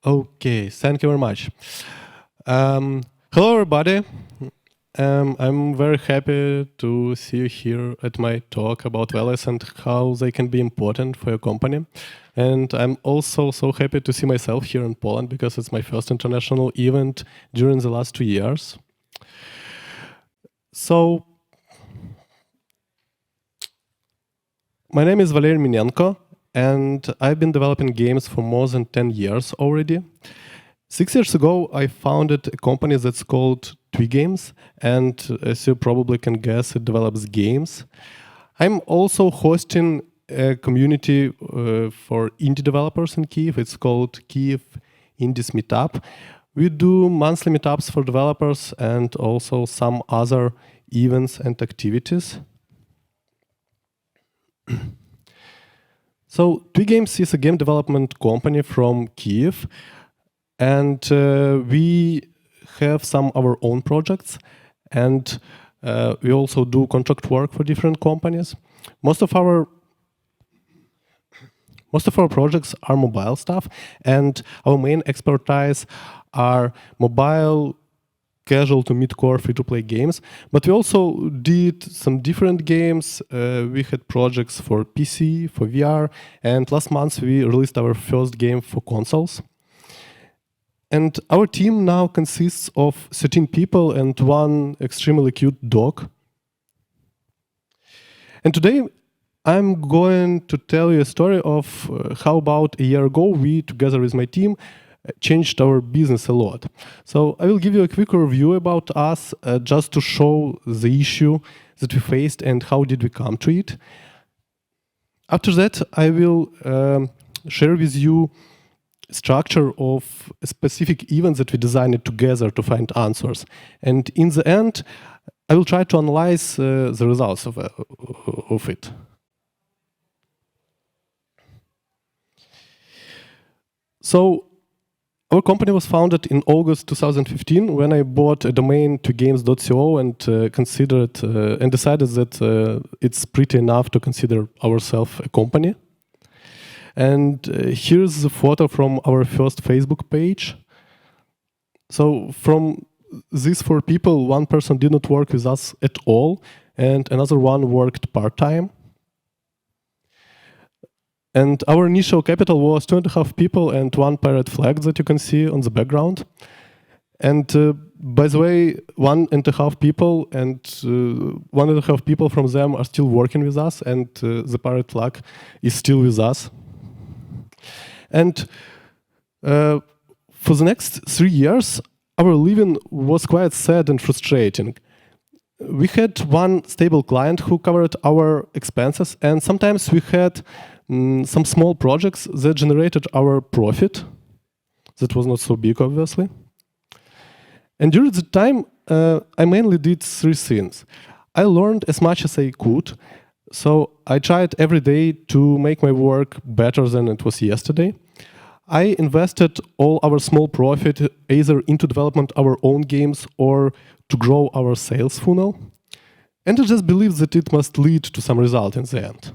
Okay, thank you very much. Hello, everybody. I'm very happy to see you here at my talk about values and how they can be important for your company. And I'm also so happy to see myself here in Poland because it's my first international event during the last 2 years. So, my name is Valerii Minenko, and I've been developing games for more than 10 years already. 6 years ago, I founded a company that's called Twigames, and as you probably can guess, it develops games. I'm also hosting a community for indie developers in Kyiv. It's called Kyiv Indies Meetup. We do monthly meetups for developers and also some other events and activities. So Twigames is a game development company from Kyiv, and we have some our own projects, and we also do contract work for different companies. Most of our projects are mobile stuff, and our main expertise are mobile, casual to mid-core free-to-play games. But we also did some different games. We had projects for PC, for VR, and last month we released our first game for consoles. And our team now consists of 13 people and one extremely cute dog. And today, I'm going to tell you a story of how about a year ago we, together with my team, changed our business a lot. So I will give you a quick review about us, just to show the issue that we faced and how did we come to it. After that, I will share with you structure of a specific event that we designed together to find answers. And in the end, I will try to analyze the results of it. So our company was founded in August 2015 when I bought a domain twigames.co and considered and decided that it's pretty enough to consider ourselves a company. And here's the photo from our first Facebook page. So from these 4 people, one person did not work with us at all, and another one worked part-time. And our initial capital was 2.5 people and 1 pirate flag that you can see on the background. And by the way, 1.5 people and 1.5 people from them are still working with us, and the pirate flag is still with us. And for the next 3 years, our living was quite sad and frustrating. We had one stable client who covered our expenses, and sometimes we had some small projects that generated our profit. That was not so big, obviously. And during the time, I mainly did 3 things. I learned as much as I could. So I tried every day to make my work better than it was yesterday. I invested all our small profit either into development our own games or to grow our sales funnel. And I just believe that it must lead to some result in the end.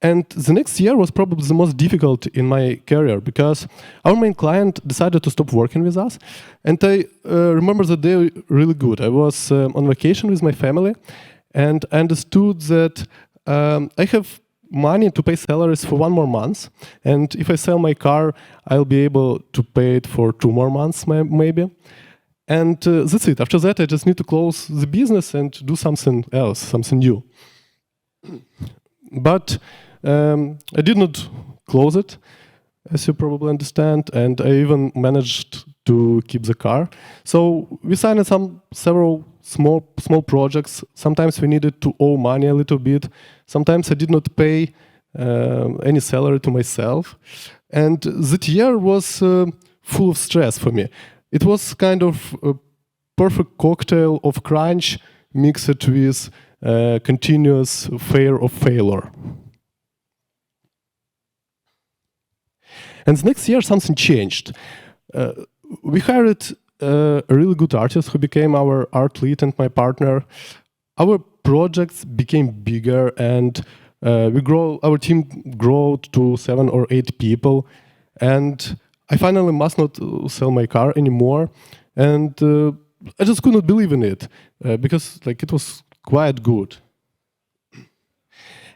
And the next year was probably the most difficult in my career because our main client decided to stop working with us. And I remember the day really good. I was on vacation with my family, and I understood that I have money to pay salaries for 1 more month. And if I sell my car, I'll be able to pay it for 2 more months, maybe. And that's it. After that, I just need to close the business and do something else, something new. But I did not close it, as you probably understand, and I even managed to keep the car. So we signed several small projects. Sometimes we needed to owe money a little bit. Sometimes I did not pay any salary to myself. And that year was full of stress for me. It was kind of a perfect cocktail of crunch mixed with continuous fear of failure. And the next year, something changed. We hired a really good artist who became our art lead and my partner. Our projects became bigger, and Our team grew to 7 or 8 people, and I finally must not sell my car anymore. And I just could not believe in it because it was quite good.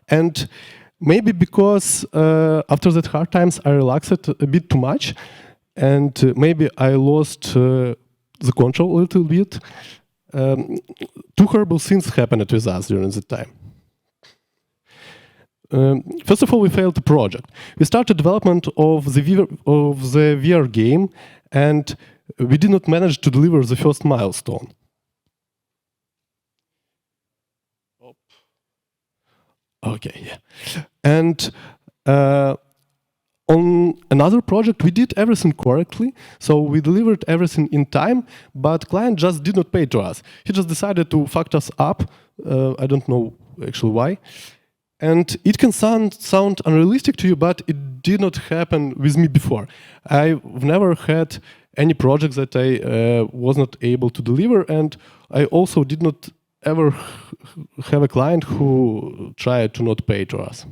And maybe because after that hard times I relaxed a bit too much, and maybe I lost the control a little bit. Two horrible things happened with us during that time. First of all, we failed the project. We started development of the VR game, and we did not manage to deliver the first milestone. Okay, yeah. And on another project, we did everything correctly, so we delivered everything in time, but client just did not pay to us. He just decided to fuck us up. I don't know actually why. And it can sound unrealistic to you, but it did not happen with me before. I've never had any project that I was not able to deliver, and I also did not ever have a client who tried to not pay to us.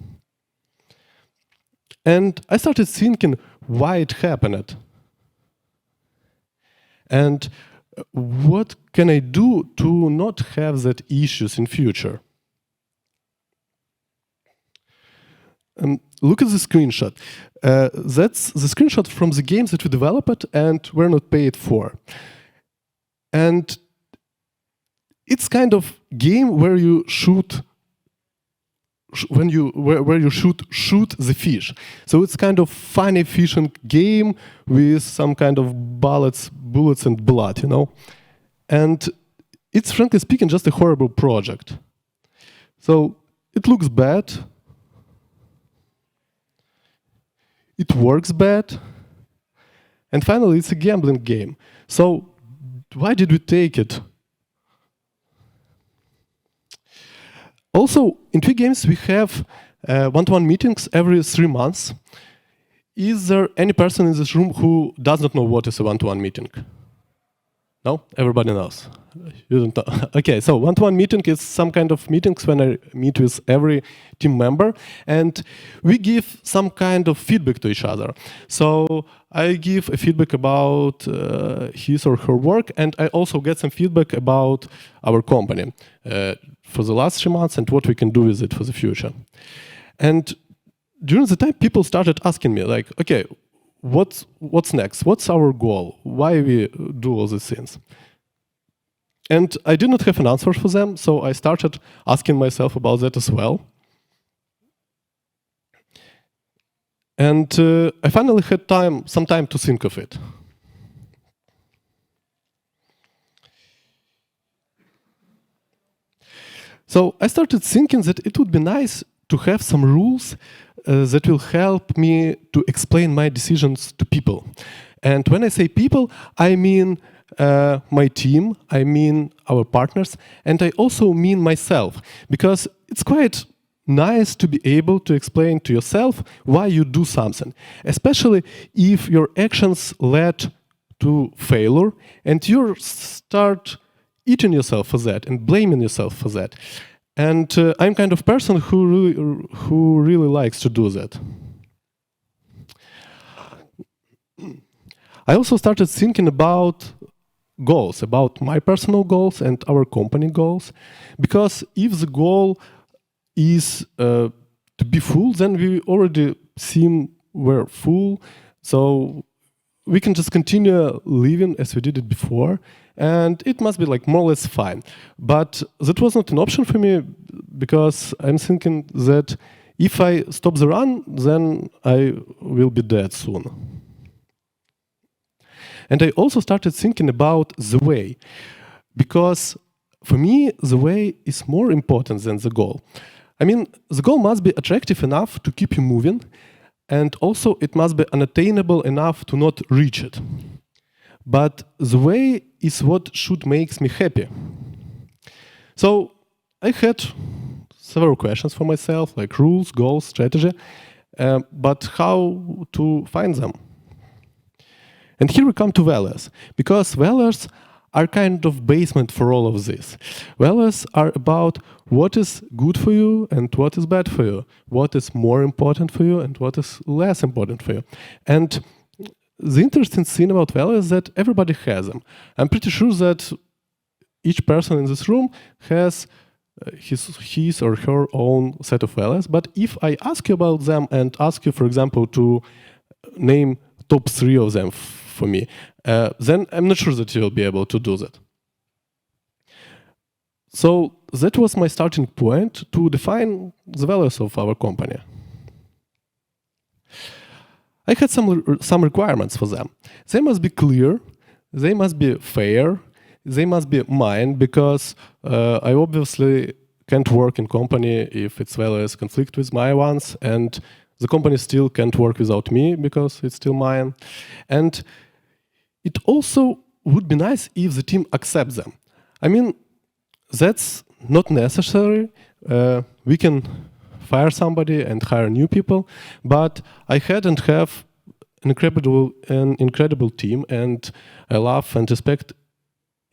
And I started thinking why it happened. And what can I do to not have that issues in future? Look at the screenshot. That's the screenshot from the games that we developed and were not paid for. And it's kind of game where you shoot where you shoot the fish. So it's kind of funny fishing game with some kind of bullets and blood, you know. And it's, frankly speaking, just a horrible project. So it looks bad. It works bad. And finally, it's a gambling game. So why did we take it? Also, in Twigames, we have one-to-one meetings every 3 months. Is there any person in this room who does not know what is a one-to-one meeting? No? Everybody knows. You don't know. Okay, so one-to-one meeting is some kind of meetings when I meet with every team member, and we give some kind of feedback to each other. So I give a feedback about his or her work, and I also get some feedback about our company for the last 3 months and what we can do with it for the future. And during the time, people started asking me, like, okay, what's next? What's our goal? Why we do all these things? And I did not have an answer for them, so I started asking myself about that as well. And I finally had some time to think of it. So I started thinking that it would be nice to have some rules that will help me to explain my decisions to people. And when I say people, I mean my team, I mean our partners, and I also mean myself, because it's quite nice to be able to explain to yourself why you do something, especially if your actions led to failure and you start eating yourself for that and blaming yourself for that. And I'm kind of person who really likes to do that. I also started thinking about goals, about my personal goals and our company goals, because if the goal is to be full, then we already seem we're full, so we can just continue living as we did it before, and it must be like more or less fine. But that was not an option for me, because I'm thinking that if I stop the run, then I will be dead soon. And I also started thinking about the way, because for me, the way is more important than the goal. I mean, the goal must be attractive enough to keep you moving, and also it must be unattainable enough to not reach it. But the way is what should make me happy. So I had several questions for myself, like rules, goals, strategy, but how to find them? And here we come to values, because values are kind of basement for all of this. Values are about what is good for you and what is bad for you, what is more important for you and what is less important for you. And the interesting thing about values is that everybody has them. I'm pretty sure that each person in this room has his or her own set of values. But if I ask you about them and ask you, for example, to name top 3 of them for me, then I'm not sure that you'll be able to do that. So that was my starting point to define the values of our company. I had some requirements for them. They must be clear, they must be fair, they must be mine, because I obviously can't work in company if its values conflict with my ones, and the company still can't work without me because it's still mine. And it also would be nice if the team accepts them. I mean, that's not necessary. We can fire somebody and hire new people, but I had and have an incredible team, and I love and respect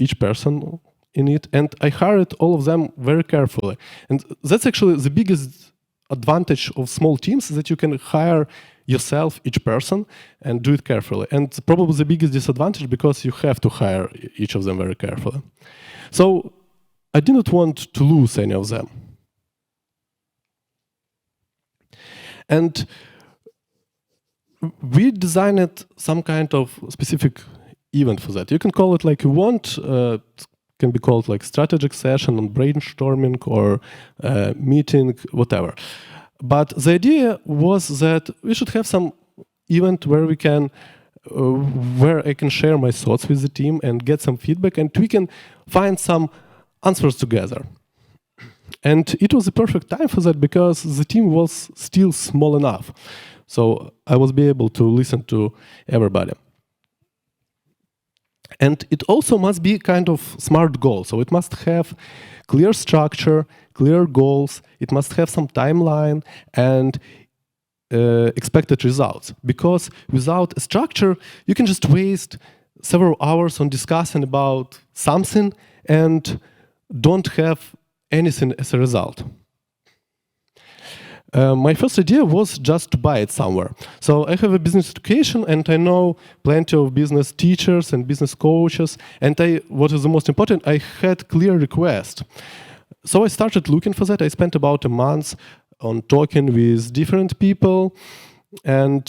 each person in it, and I hired all of them very carefully. And that's actually the biggest advantage of small teams, that you can hire yourself, each person, and do it carefully. And probably the biggest disadvantage, because you have to hire each of them very carefully. So I didn't want to lose any of them. And we designed some kind of specific event for that. You can call it like you want. It can be called like strategic session on brainstorming or meeting, whatever. But the idea was that we should have some event where we can, where I can share my thoughts with the team and get some feedback, and we can find some answers together. And it was the perfect time for that, because the team was still small enough. So I was able to listen to everybody. And it also must be kind of smart goal. So it must have clear structure, clear goals. It must have some timeline and expected results. Because without a structure, you can just waste several hours on discussing about something and don't have anything as a result. My first idea was just to buy it somewhere. So I have a business education, and I know plenty of business teachers and business coaches, and what is the most important, I had clear requests. So I started looking for that. I spent about a month on talking with different people, and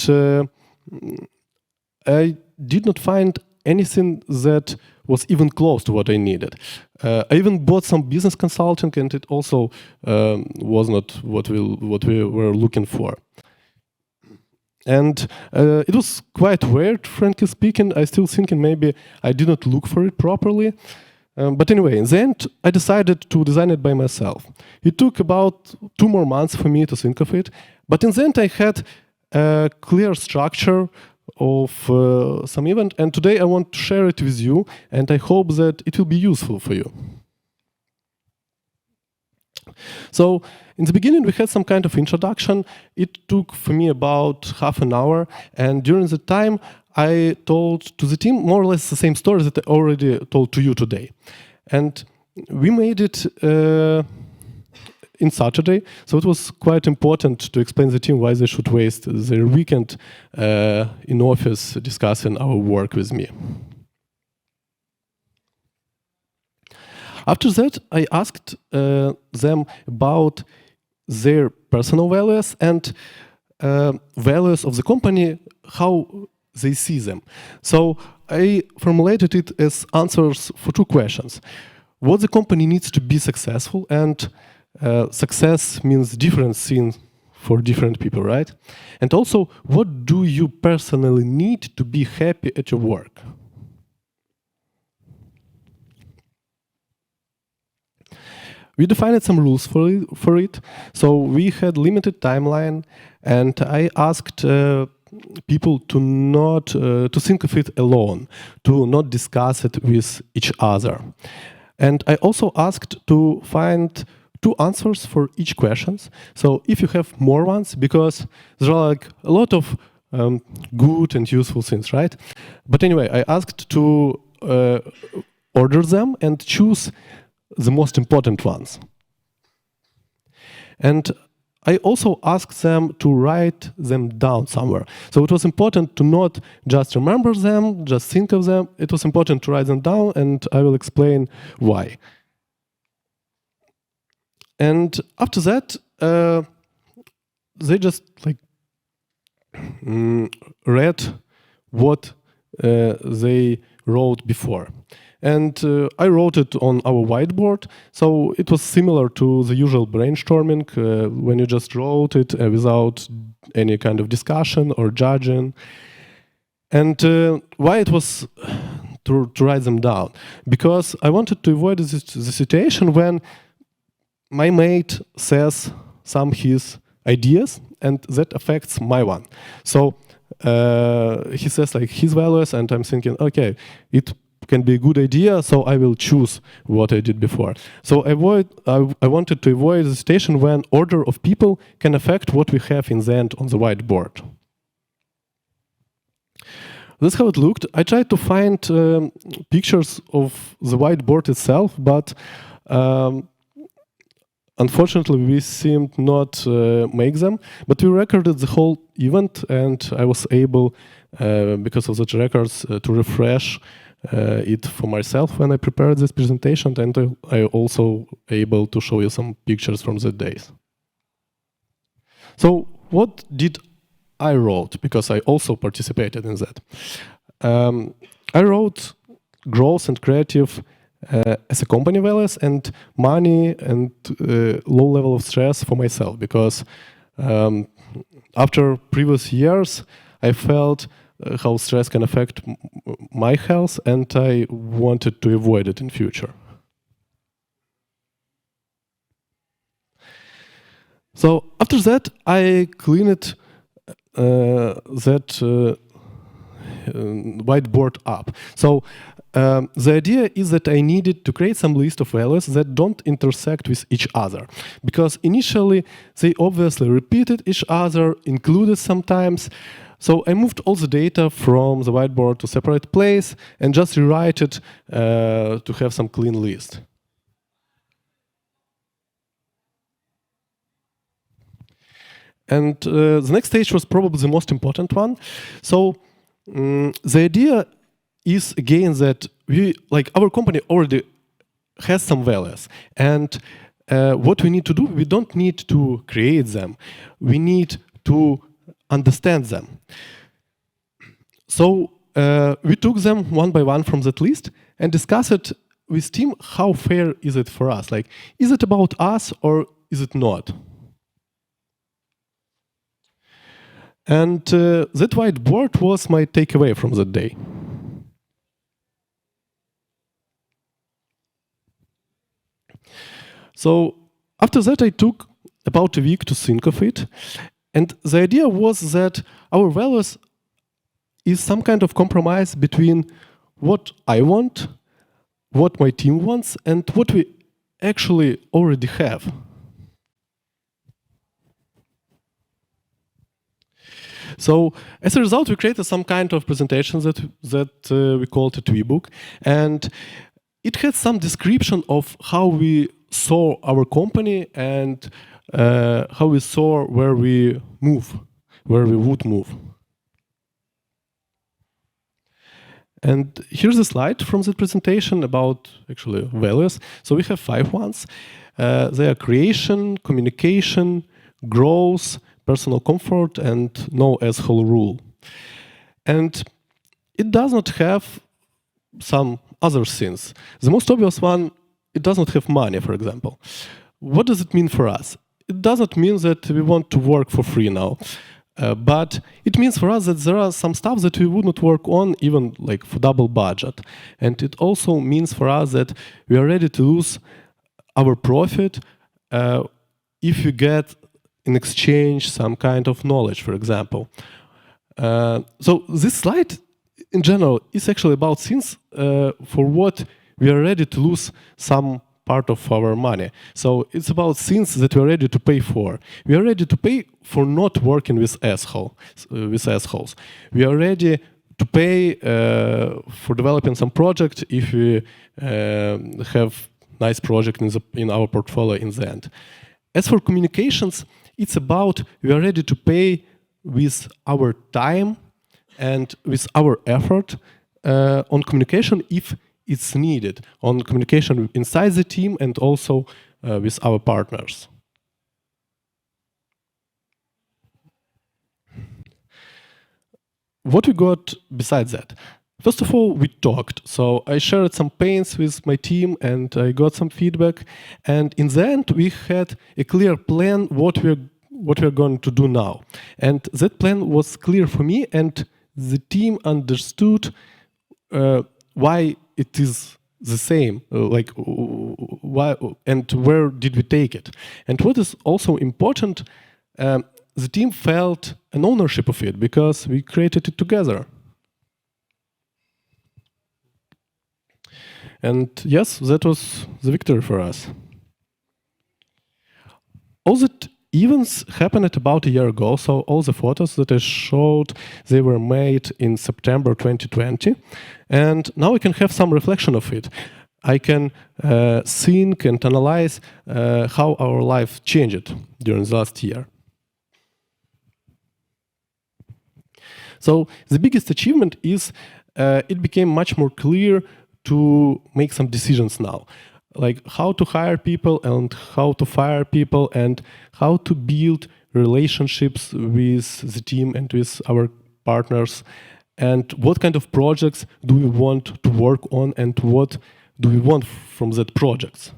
I did not find anything that was even close to what I needed. I even bought some business consulting, and it also was not what we were looking for. And it was quite weird, frankly speaking. I still thinking maybe I did not look for it properly. But anyway, in the end, I decided to design it by myself. It took about 2 more months for me to think of it. But in the end, I had a clear structure of some event, and today I want to share it with you, and I hope that it will be useful for you. So in the beginning we had some kind of introduction. It took for me about half an hour, and during the time I told to the team more or less the same story that I already told to you today. And we made it in Saturday, so it was quite important to explain to the team why they should waste their weekend in office discussing our work with me. After that, I asked them about their personal values and values of the company, how they see them. So I formulated it as answers for 2 questions. What the company needs to be successful, and success means different things for different people, right? And also, what do you personally need to be happy at your work? We defined some rules for it. So we had limited timeline, and I asked people to not to think of it alone, to not discuss it with each other. And I also asked to find 2 answers for each questions. So if you have more ones, because there are like a lot of good and useful things, right? But anyway, I asked to order them and choose the most important ones. And I also asked them to write them down somewhere. So it was important to not just remember them, just think of them. It was important to write them down, and I will explain why. And after that, they just like read what they wrote before. And I wrote it on our whiteboard, so it was similar to the usual brainstorming, when you just wrote it without any kind of discussion or judging. And why it was to write them down? Because I wanted to avoid the situation when my mate says some his ideas, and that affects my one. So he says like his values, and I'm thinking, okay, it can be a good idea, so I will choose what I did before. So I wanted to avoid the situation when order of people can affect what we have in the end on the whiteboard. This is how it looked. I tried to find pictures of the whiteboard itself, but unfortunately we seemed not make them. But we recorded the whole event, and I was able, because of the records, to refresh it for myself when I prepared this presentation, and I also able to show you some pictures from the days. So what did I wrote? Because I also participated in that. I wrote growth and creative as a company values, and money and low level of stress for myself, because after previous years I felt how stress can affect my health, and I wanted to avoid it in future. So after that, I cleaned that whiteboard up. So the idea is that I needed to create some list of values that don't intersect with each other, because initially they obviously repeated each other, included sometimes. So I moved all the data from the whiteboard to separate place and just rewrite it to have some clean list. And the next stage was probably the most important one. So the idea is again that our company already has some values, and what we need to do, we don't need to create them. We need to understand them. So we took them one by one from that list and discussed it with team. How fair is it for us? Like, is it about us or is it not? And that whiteboard was my takeaway from that day. So after that, I took about a week to think of it. And the idea was that our values is some kind of compromise between what I want, what my team wants, and what we actually already have. So as a result, we created some kind of presentation that we called a Tweebook, and it had some description of how we saw our company and how we saw where we would move. And here's a slide from the presentation about actually values. So we have 5 ones. They are creation, communication, growth, personal comfort, and no asshole rule. And it does not have some other things. The most obvious one, it does not have money, for example. What does it mean for us? It doesn't mean that we want to work for free now, but it means for us that there are some stuff that we would not work on even like for double budget. And it also means for us that we are ready to lose our profit if you get in exchange some kind of knowledge, for example. So this slide in general is actually about things for what we are ready to lose some part of our money. So it's about things that we are ready to pay for. We are ready to pay for not working with assholes. We are ready to pay for developing some project if we have nice project in our portfolio in the end. As for communications, it's about we are ready to pay with our time and with our effort on communication if it's needed, on communication inside the team and also with our partners. What we got besides that? First of all, we talked. So I shared some pains with my team and I got some feedback. And in the end, we had a clear plan what we're going to do now. And that plan was clear for me, and the team understood why it is the same, like why and where did we take it. And what is also important, the team felt an ownership of it because we created it together. And yes, that was the victory for us. All that events happened at about a year ago, so all the photos that I showed, they were made in September 2020. And now I can have some reflection of it. I can think and analyze how our life changed during the last year. So the biggest achievement is it became much more clear to make some decisions now, like how to hire people and how to fire people and how to build relationships with the team and with our partners, and what kind of projects do we want to work on and what do we want from that projects.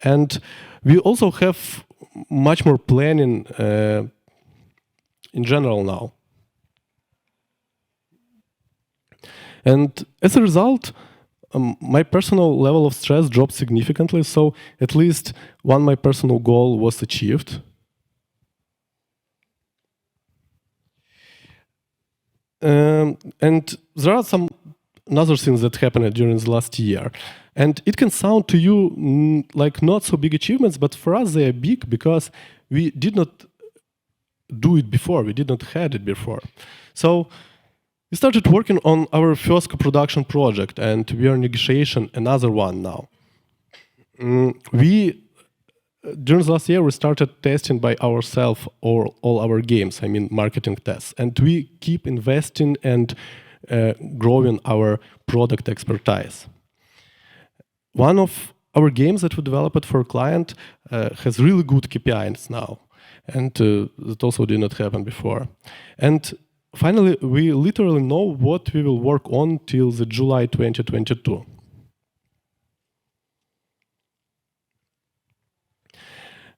And we also have much more planning in general now. And as a result, my personal level of stress dropped significantly, so at least one my personal goal was achieved. And there are some other things that happened during the last year. And it can sound to you like not so big achievements, but for us they are big because we did not do it before, we did not had it before. So we started working on our first co-production project, and we are negotiating another one now. During the last year, we started testing by ourselves all our games, I mean marketing tests, and we keep investing and growing our product expertise. One of our games that we developed for a client has really good KPIs now, and that also did not happen before. And finally, we literally know what we will work on till the July 2022.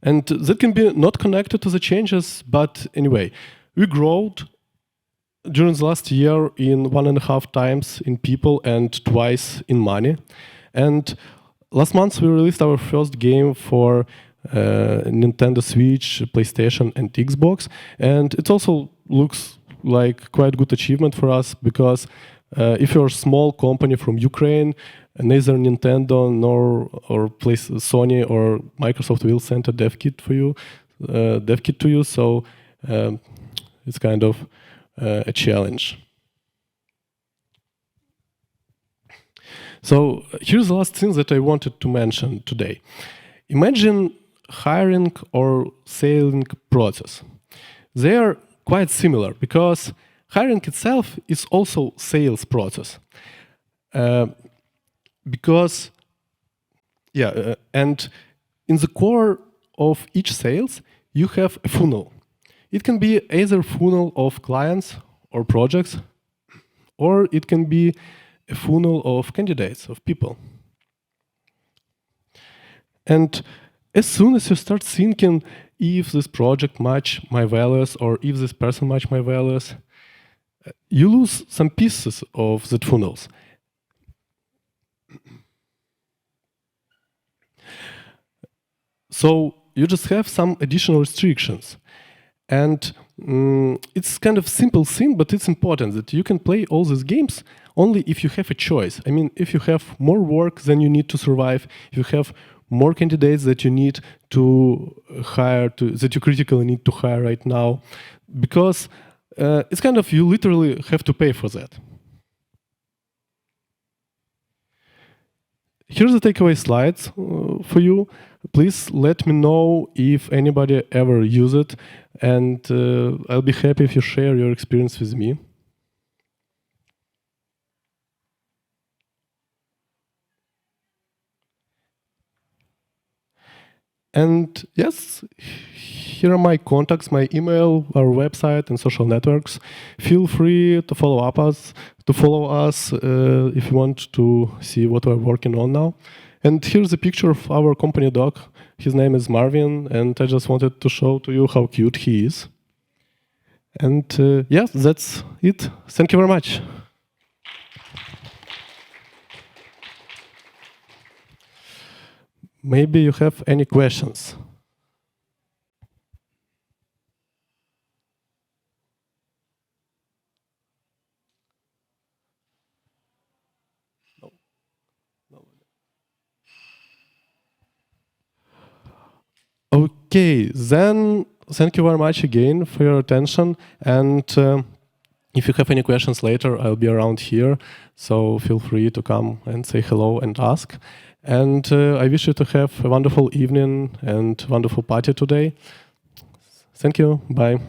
And that can be not connected to the changes, but anyway, we growed during the last year in 1.5 times in people and twice in money. And last month we released our first game for Nintendo Switch, PlayStation, and Xbox. And it also looks like quite good achievement for us because if you're a small company from Ukraine, neither Nintendo nor Sony or Microsoft will send a dev kit to you, so it's kind of a challenge. So here's the last thing that I wanted to mention today. Imagine hiring or selling process. They are quite similar because hiring itself is also sales process. And in the core of each sales, you have a funnel. It can be either funnel of clients or projects, or it can be a funnel of candidates, of people. And as soon as you start thinking if this project match my values or if this person match my values, you lose some pieces of that funnels. So you just have some additional restrictions. And it's kind of simple thing, but it's important that you can play all these games only if you have a choice. I mean, if you have more work than you need to survive, if you have more candidates that you need to hire, that you critically need to hire right now, because it's kind of, you literally have to pay for that. Here's the takeaway slides for you. Please let me know if anybody ever used it, and I'll be happy if you share your experience with me. And yes, here are my contacts, my email, our website, and social networks. Feel free to follow us if you want to see what we're working on now. And here's a picture of our company dog. His name is Marvin, and I just wanted to show to you how cute he is. And yes, that's it. Thank you very much. Maybe you have any questions? Okay, then thank you very much again for your attention. And if you have any questions later, I'll be around here. So feel free to come and say hello and ask. And I wish you to have a wonderful evening and wonderful party today. Thank you. Bye.